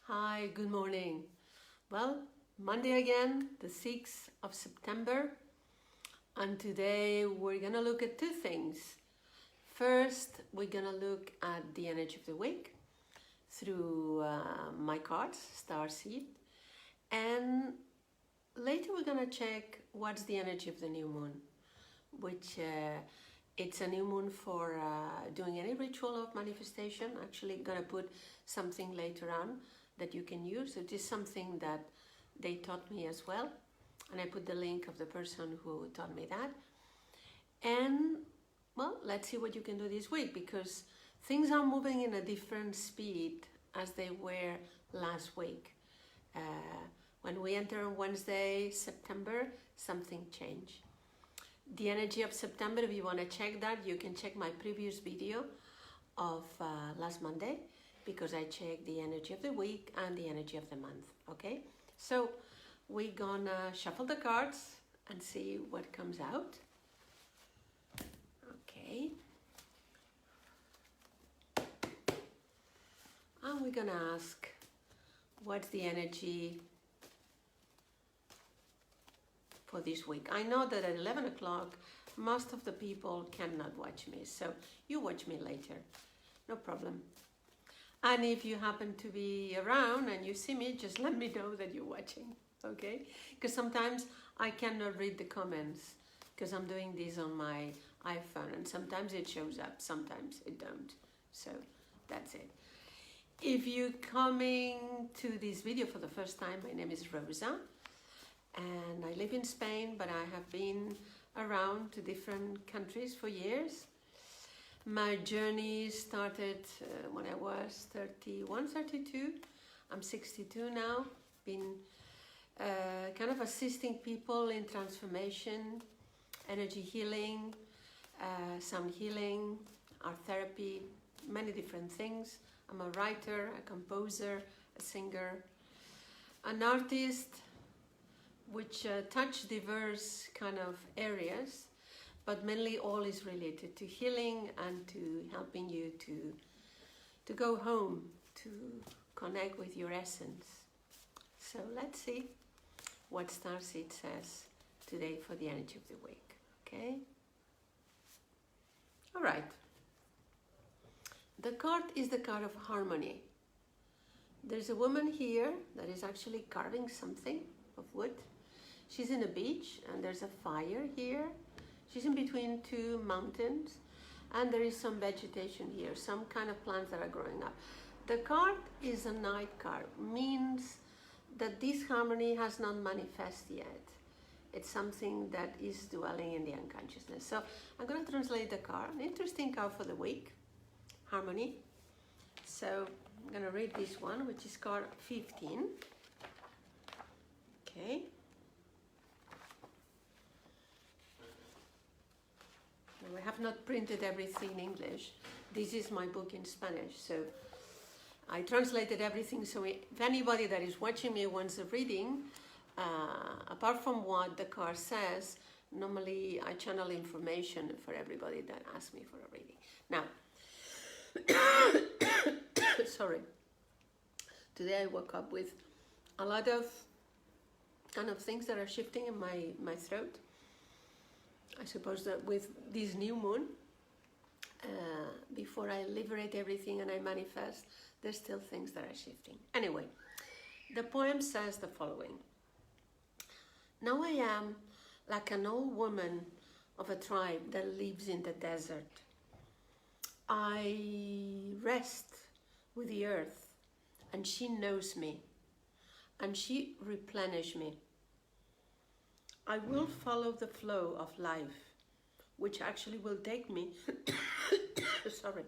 Hi, good morning. Well, Monday again, the 6th of September, and today we're gonna look at two things. First, we're gonna look at the energy of the week through my cards, Starseed, and later we're gonna check what's the energy of the new moon, which it's a new moon for doing any ritual of manifestation. Actually, gonna put something later on that you can use. It is something that they taught me as well, and I put the link of the person who taught me that. And well, let's see what you can do this week, because things are moving in a different speed as they were last week. When we enter on Wednesday, September, something changed. The energy of September, if you want to check that, you can check my previous video of last Monday, because I checked the energy of the week and the energy of the month. Okay, so we're gonna shuffle the cards and see what comes out. Okay, and we're gonna ask what's the energy for this week. I know that at 11 o'clock most of the people cannot watch me, so you watch me later, no problem. And if you happen to be around and you see me, just let me know that you're watching, okay? Because sometimes I cannot read the comments because I'm doing this on my iPhone, and sometimes it shows up, sometimes it don't. So that's it. If you're coming to this video for the first time, my name is Rosa, and I live in Spain, but I have been around to different countries for years. My journey started when I was 31, 32. I'm 62 now. Been kind of assisting people in transformation, energy healing, sound healing, art therapy, many different things. I'm a writer, a composer, a singer, an artist, which touch diverse kind of areas, but mainly all is related to healing and to helping you to go home, to connect with your essence. So let's see what Starseed says today for the energy of the week, okay? All right. The card is the card of harmony. There's a woman here that is actually carving something of wood. She's in a beach and there's a fire here. She's in between two mountains, and there is some vegetation here, some kind of plants that are growing up. The card is a night card, means that this harmony has not manifested yet. It's something that is dwelling in the unconsciousness. So I'm going to translate the card. An interesting card for the week, harmony. So I'm going to read this one, which is card 15. Okay. I have not printed everything in English. This is my book in Spanish, so I translated everything. So if anybody that is watching me wants a reading, apart from what the card says, normally I channel information for everybody that asks me for a reading. Now, sorry. Today I woke up with a lot of kind of things that are shifting in my throat. I suppose that with this new moon, before I liberate everything and I manifest, there's still things that are shifting. Anyway, the poem says the following. Now I am like an old woman of a tribe that lives in the desert. I rest with the earth, and she knows me, and she replenishes me. I will follow the flow of life, which actually will take me, sorry,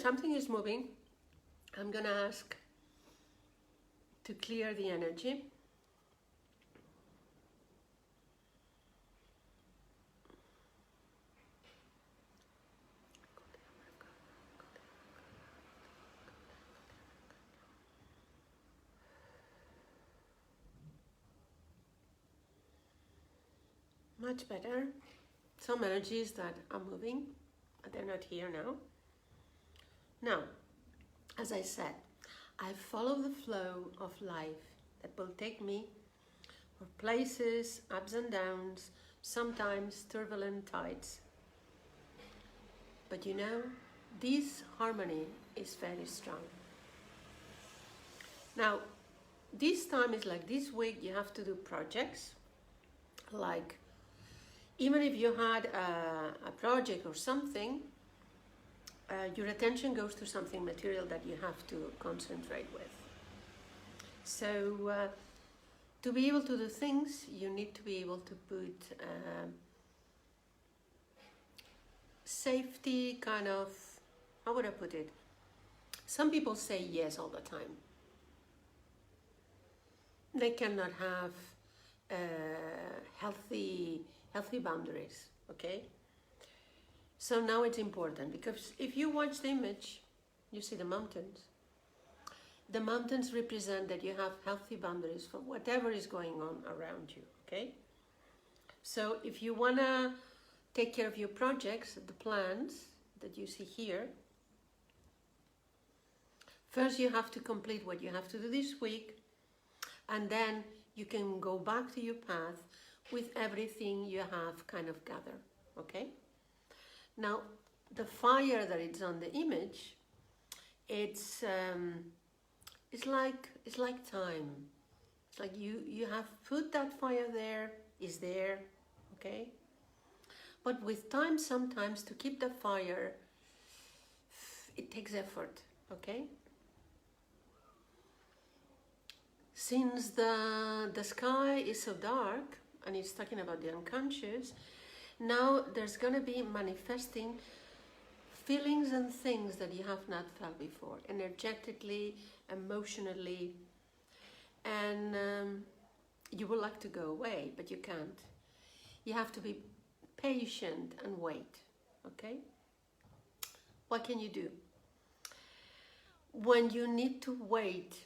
something is moving. I'm gonna ask to clear the energy. Much better. Some energies that are moving, they're not here now. Now, as I said, I follow the flow of life that will take me for places, ups and downs, sometimes turbulent tides. But you know, this harmony is very strong. Now, this time is like this week you have to do projects, like even if you had a project or something, your attention goes to something material that you have to concentrate with. So to be able to do things, you need to be able to put safety kind of, how would I put it? Some people say yes all the time. They cannot have healthy boundaries, okay? So now it's important, because if you watch the image, you see the mountains. The mountains represent that you have healthy boundaries for whatever is going on around you, okay? So if you wanna take care of your projects, the plans that you see here, first you have to complete what you have to do this week, and then you can go back to your path with everything you have kind of gathered, okay? Now, the fire that is on the image, it's like time. It's like you have put that fire there, is there, okay? But with time, sometimes to keep the fire, it takes effort, okay? Since the sky is so dark, and it's talking about the unconscious, now there's going to be manifesting feelings and things that you have not felt before, energetically, emotionally, and you would like to go away, but you can't. You have to be patient and wait, okay? What can you do? When you need to wait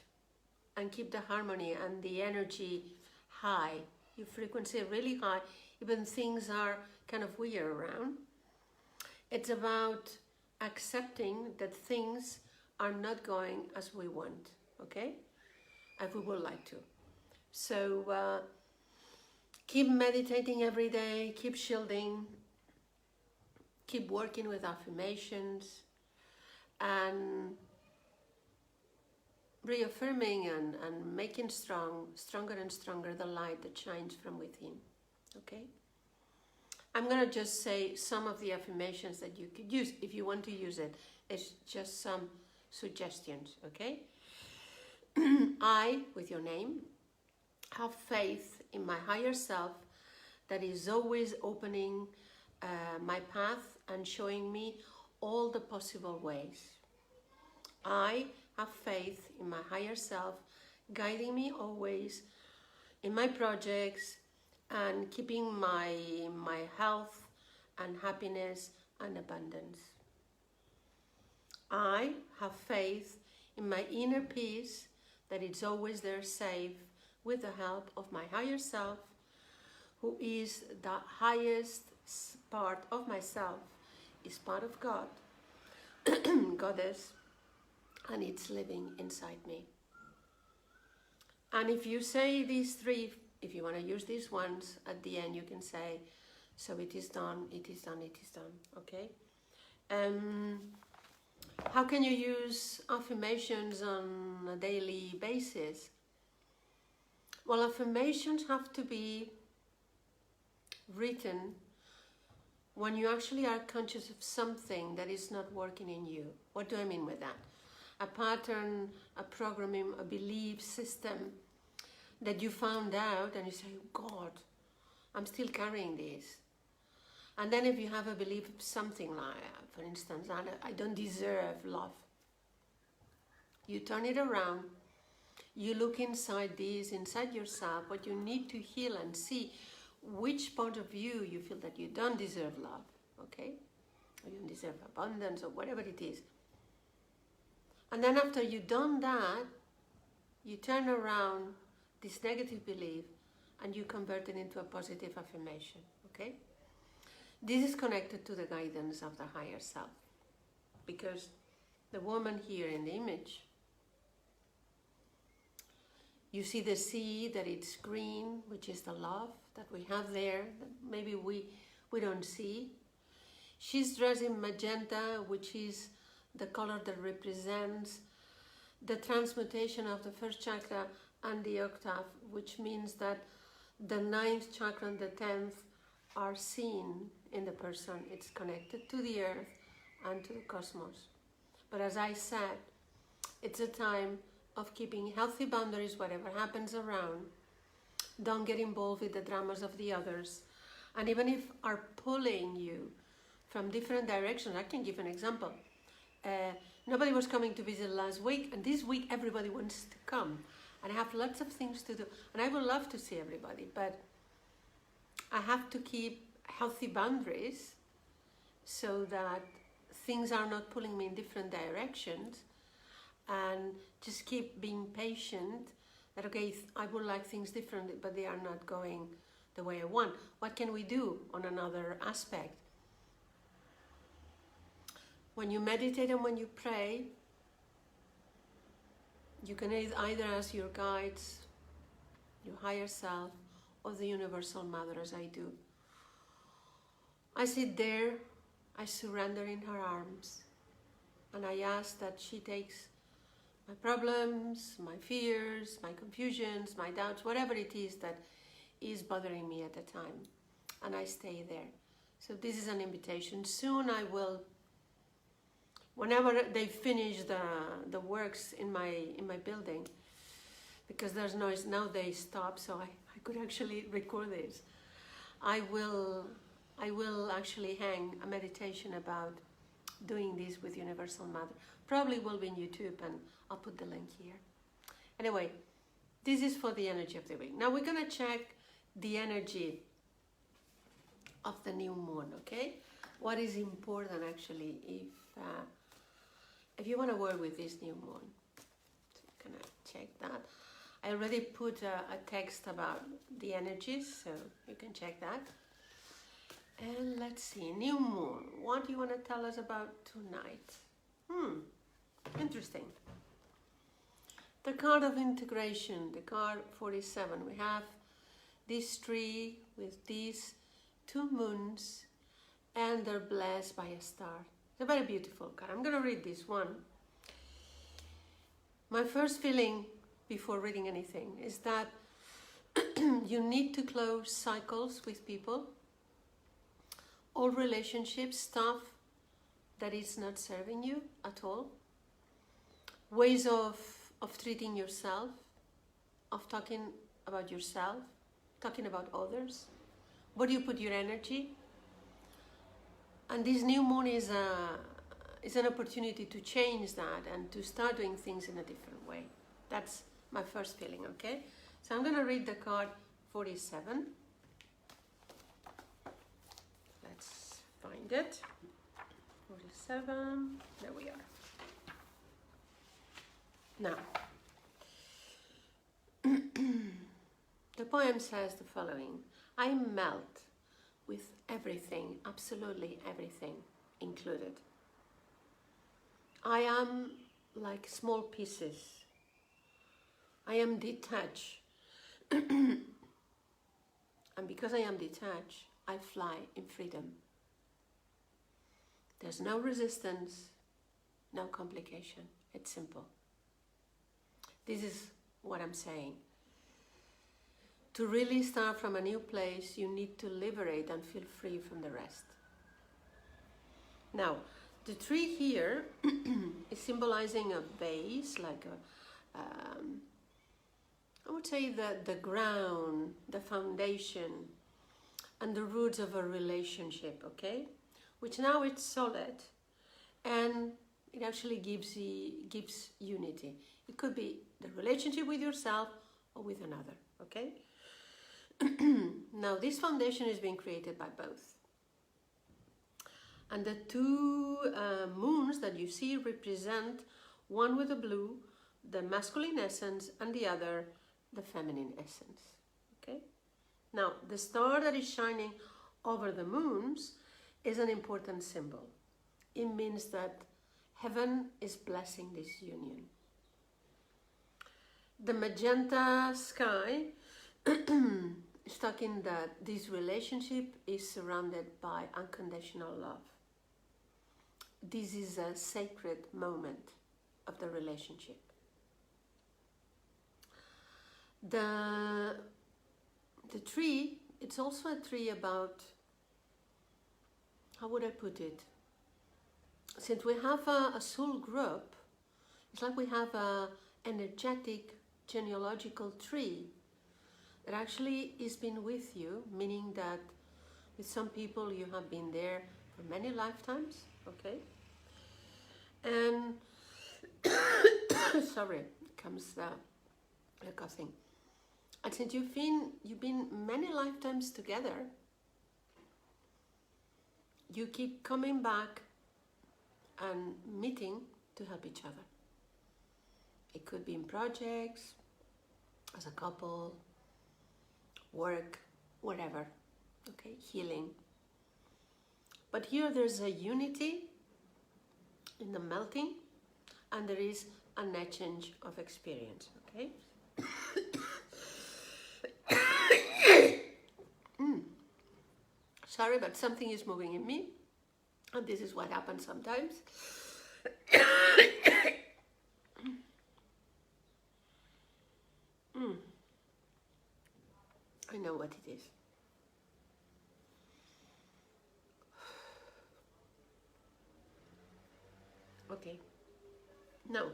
and keep the harmony and the energy high, your frequency really high, even things are kind of weird around, it's about accepting that things are not going as we want, okay? As we would like to. So keep meditating every day, keep shielding, keep working with affirmations, and reaffirming and making stronger and stronger the light that shines from within, okay? I'm going to just say some of the affirmations that you could use if you want to use it. It's just some suggestions, okay? I, with your name, have faith in my higher self that is always opening my path and showing me all the possible ways. I have faith in my higher self, guiding me always in my projects and keeping my health and happiness and abundance. I have faith in my inner peace, that it's always there safe with the help of my higher self, who is the highest part of myself, is part of God, Goddess, and it's living inside me. And if you say these three, if you want to use these ones, at the end you can say, so it is done, it is done, it is done, okay? How can you use affirmations on a daily basis? Well, affirmations have to be written when you actually are conscious of something that is not working in you. What do I mean with that? A pattern, a programming, a belief system that you found out and you say, God, I'm still carrying this. And then if you have a belief of something like, for instance, I don't deserve love. You turn it around, you look inside yourself, what you need to heal and see which part of you feel that you don't deserve love, okay? Or you don't deserve abundance or whatever it is. And then after you've done that, you turn around this negative belief and you convert it into a positive affirmation, okay? This is connected to the guidance of the higher self, because the woman here in the image, You see the sea, that it's green, which is the love that we have there, that maybe we don't see. She's dressed in magenta, which is the color that represents the transmutation of the first chakra and the octave, which means that the 9th chakra and the 10th are seen in the person. It's connected to the earth and to the cosmos. But as I said, it's a time of keeping healthy boundaries, whatever happens around. Don't get involved with the dramas of the others. And even if are pulling you from different directions, I can give an example. Nobody was coming to visit last week, and this week everybody wants to come. And I have lots of things to do, and I would love to see everybody, but I have to keep healthy boundaries so that things are not pulling me in different directions, and just keep being patient that, okay, I would like things differently, but they are not going the way I want. What can we do on another aspect? When you meditate and when you pray, you can either ask your guides, your higher self, or the Universal Mother, as I do. I sit there, I surrender in her arms, and I ask that she takes my problems, my fears, my confusions, my doubts, whatever it is that is bothering me at the time, and I stay there. So this is an invitation. Soon I will, whenever they finish the works in my building, because there's noise, now they stop, so I could actually record this. I will actually hang a meditation about doing this with Universal Mother. Probably will be in YouTube, and I'll put the link here. Anyway, this is for the energy of the week. Now we're gonna check the energy of the new moon, okay? What is important actually if you want to work with this new moon. So I'm gonna check that. I already put a text about the energies, so you can check that. And let's see, new moon. What do you want to tell us about tonight? Interesting. The card of integration, the card 47. We have this tree with these 2 moons, and they're blessed by a star. It's a very beautiful card. I'm going to read this one. My first feeling before reading anything is that you need to close cycles with people, old relationships, stuff that is not serving you at all, ways of treating yourself, of talking about yourself, talking about others. Where do you put your energy? And this new moon is an opportunity to change that and to start doing things in a different way. That's my first feeling, okay? So I'm going to read the card 47. Let's find it. 47. There we are. Now, the poem says the following. I melt with everything, absolutely everything included. I am like small pieces. I am detached. And because I am detached, I fly in freedom. There's no resistance, no complication. It's simple. This is what I'm saying. To really start from a new place, you need to liberate and feel free from the rest. Now, the tree here is symbolizing a base, like I would say the ground, the foundation, and the roots of a relationship, okay? Which now it's solid, and it actually gives unity. It could be the relationship with yourself or with another, okay? Now, this foundation is being created by both. And the 2 moons that you see represent, one with the blue, the masculine essence, and the other, the feminine essence, okay? Now, the star that is shining over the moons is an important symbol. It means that heaven is blessing this union. The magenta sky is talking that this relationship is surrounded by unconditional love. This is a sacred moment of the relationship. The tree, it's also a tree about, how would I put it? Since we have a soul group, it's like we have a energetic genealogical tree that actually has been with you, meaning that with some people you have been there for many lifetimes, okay? And sorry, comes the coughing. And since you've been many lifetimes together, you keep coming back and meeting to help each other. It could be in projects, as a couple, work, whatever, okay, healing. But here there's a unity in the melting, and there is an exchange of experience, okay? Sorry, but something is moving in me, and this is what happens sometimes. I know what it is. Okay. Now,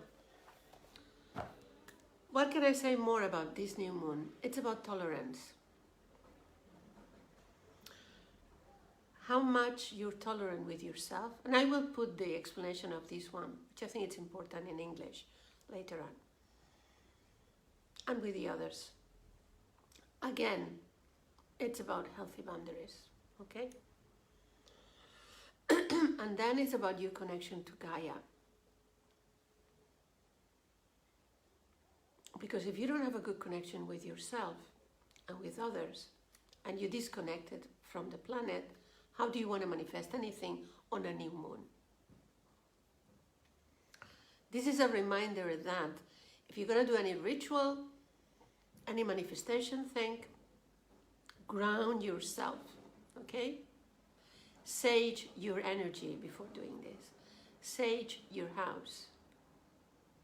what can I say more about this new moon? It's about tolerance. How much you're tolerant with yourself. And I will put the explanation of this one, which I think it's important in English, later on. And with the others. Again, it's about healthy boundaries, okay? And then it's about your connection to Gaia. Because if you don't have a good connection with yourself and with others, and you're disconnected from the planet, how do you want to manifest anything on a new moon? This is a reminder that if you're going to do any ritual, any manifestation thing, ground yourself, okay? Sage your energy before doing this. Sage your house.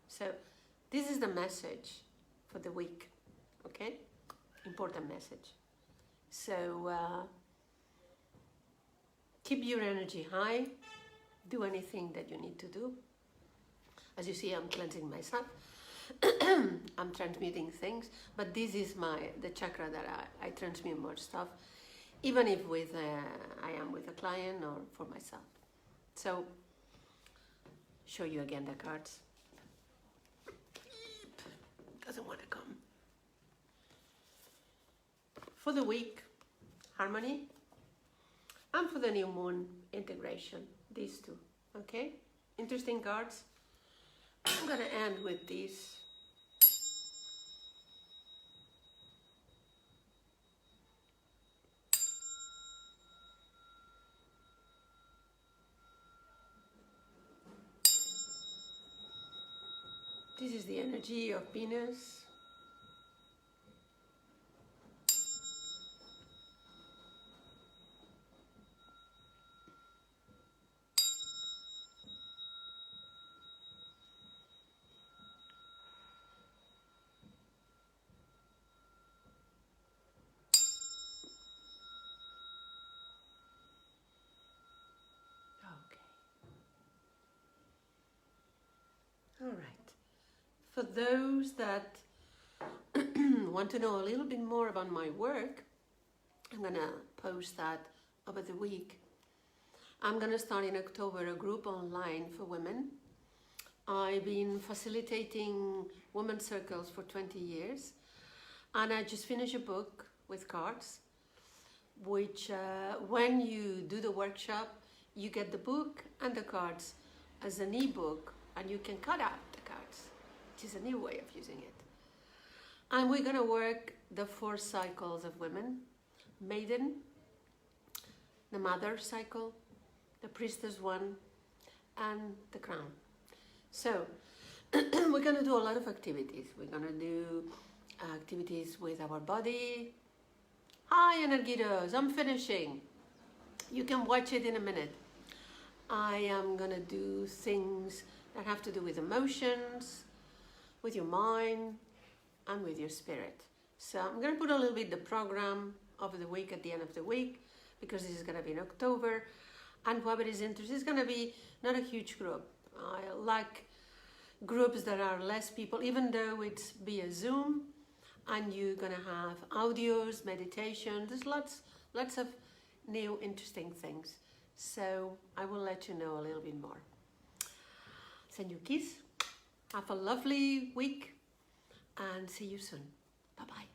So this is the message for the week, okay? Important message. So keep your energy high. Do anything that you need to do. As you see, I'm cleansing myself. I'm transmuting things, but this is the chakra that I transmute more stuff, even if I am with a client or for myself. So, show you again the cards. Doesn't want to come. For the week, harmony, and for the new moon, integration. These two, okay? Interesting cards. I'm gonna end with this. This is the energy of Venus. All right. For those that want to know a little bit more about my work, I'm going to post that over the week. I'm going to start in October a group online for women. I've been facilitating women's circles for 20 years, and I just finished a book with cards, which when you do the workshop, you get the book and the cards as an ebook, and you can cut out the cards, which is a new way of using it. And we're going to work the 4 cycles of women: Maiden, the Mother cycle, the Priestess one, and the Crown. So we're we're going to do a lot of activities. We're going to do activities with our body. Hi, Energitos, I'm finishing. You can watch it in a minute. I am going to do things that have to do with emotions, with your mind, and with your spirit. So I'm going to put a little bit the program of the week at the end of the week, because this is going to be in October, and whoever is interested, it's going to be not a huge group. I like groups that are less people, even though it's via Zoom, and you're going to have audios, meditation. There's lots of new interesting things. So I will let you know a little bit more. Send you a kiss. Have a lovely week and see you soon. Bye-bye.